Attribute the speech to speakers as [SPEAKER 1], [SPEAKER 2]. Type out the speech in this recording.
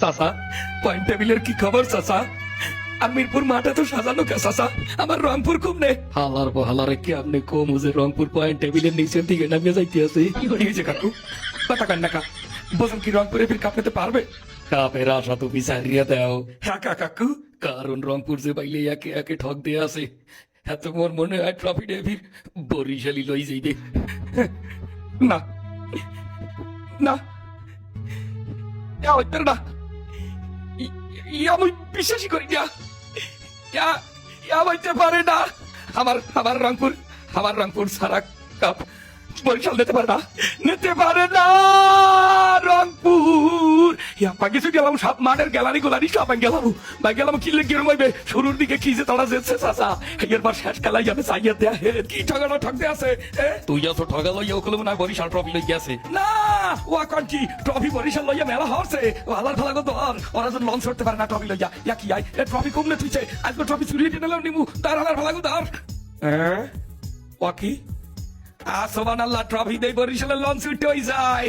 [SPEAKER 1] চাচা পয়েন্ট টেবিলের কি খবর চাচা? আর মিরপুর মাঠে তো সাজানো কে চাচা? আমার রংপুর খুব নে হালার বহালারে কি আপনি কম যে রংপুর পয়েন্ট টেবিলের নিচের দিকে নামিয়ে যাইতে আছে। এই যে কাকু কথা কান্না কা বলুন কি রংপুরে ফির কাপ নিতে পারবে? কাপের আশা তো বিচারিয়ে দাও হ্যাঁ কাকু, কারণ রংপুর যে পাইলে একে একে ঠক দিয়ে আছে। এত মোর মনে হয় ট্রফি ডে ফির বরিশালি লই যাইবে। না না হইতে না, আমি বিশ্বাসই করি না, হইতে পারে না। আমার রংপুর সারা কাপ বরিশাল নিতে পারে না, নিতে পারে না। রংপুর কিছু গেলাম সব মাঠের গ্যালারি গোলারি সব গেলাম গেলাম কিনলে কিরম হইবে। শুরুর দিকে কি যে তারা যেছে চাচা, এরপর শেষ খেলায় যাবে চাইয়া দেয়া কি ঠগানো ঠকতে আছে। তুই যত ঠগা লইয়া ওগুলো না বরিশাল ট্রফি লই গেছে না। ও এখন কি ট্রফি বরিশাল লইয়া মেলা হচ্ছে আলার খেলা কত আর ওরা যখন লঞ্চ করতে পারে না ট্রফি লইয়া কি আই ট্রফি কমলে তুইছে আজকে ট্রফি চুরিয়ে নিলাম নিমু তার আলার খেলা কত আর ও কি আসবান আল্লাহ ট্রফি দেই বরিশালের লঞ্চ উঠে যায়।